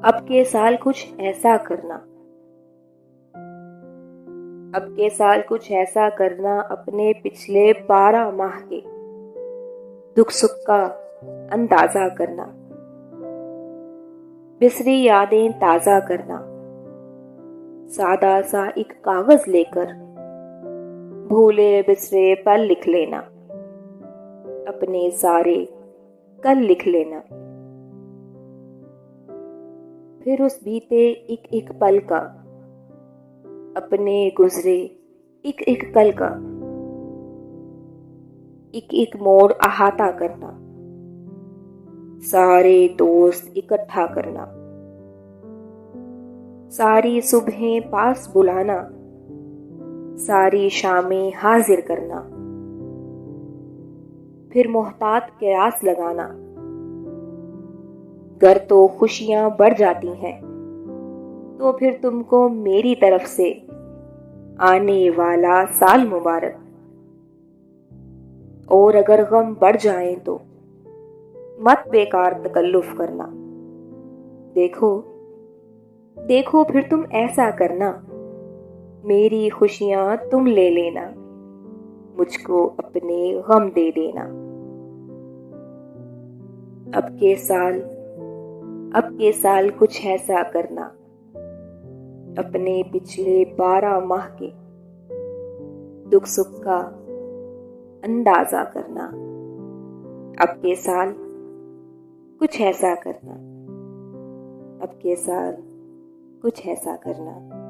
अब के साल कुछ ऐसा करना। अब के साल कुछ ऐसा करना, अपने पिछले 12 माह के दुख सुख का अंदाजा करना, बिसरी यादें ताजा करना। सादा सा एक कागज लेकर भूले बिसरे पल लिख लेना, अपने सारे कल लिख लेना। फिर उस बीते एक एक पल का, अपने गुजरे एक एक कल का एक एक मोड़ अहाता करना, सारे दोस्त इकट्ठा करना, सारी सुबहें पास बुलाना, सारी शामें हाजिर करना। फिर मोहतात कयास लगाना, गर तो खुशियां बढ़ जाती हैं तो फिर तुमको मेरी तरफ से आने वाला साल मुबारक। और अगर गम बढ़ जाए तो मत बेकार तकल्लुफ करना। देखो देखो फिर तुम ऐसा करना, मेरी खुशियां तुम ले लेना, मुझको अपने गम दे देना। अब के साल कुछ ऐसा करना, अपने पिछले 12 माह के दुख सुख का अंदाजा करना। अब के साल कुछ ऐसा करना, अब के साल कुछ ऐसा करना।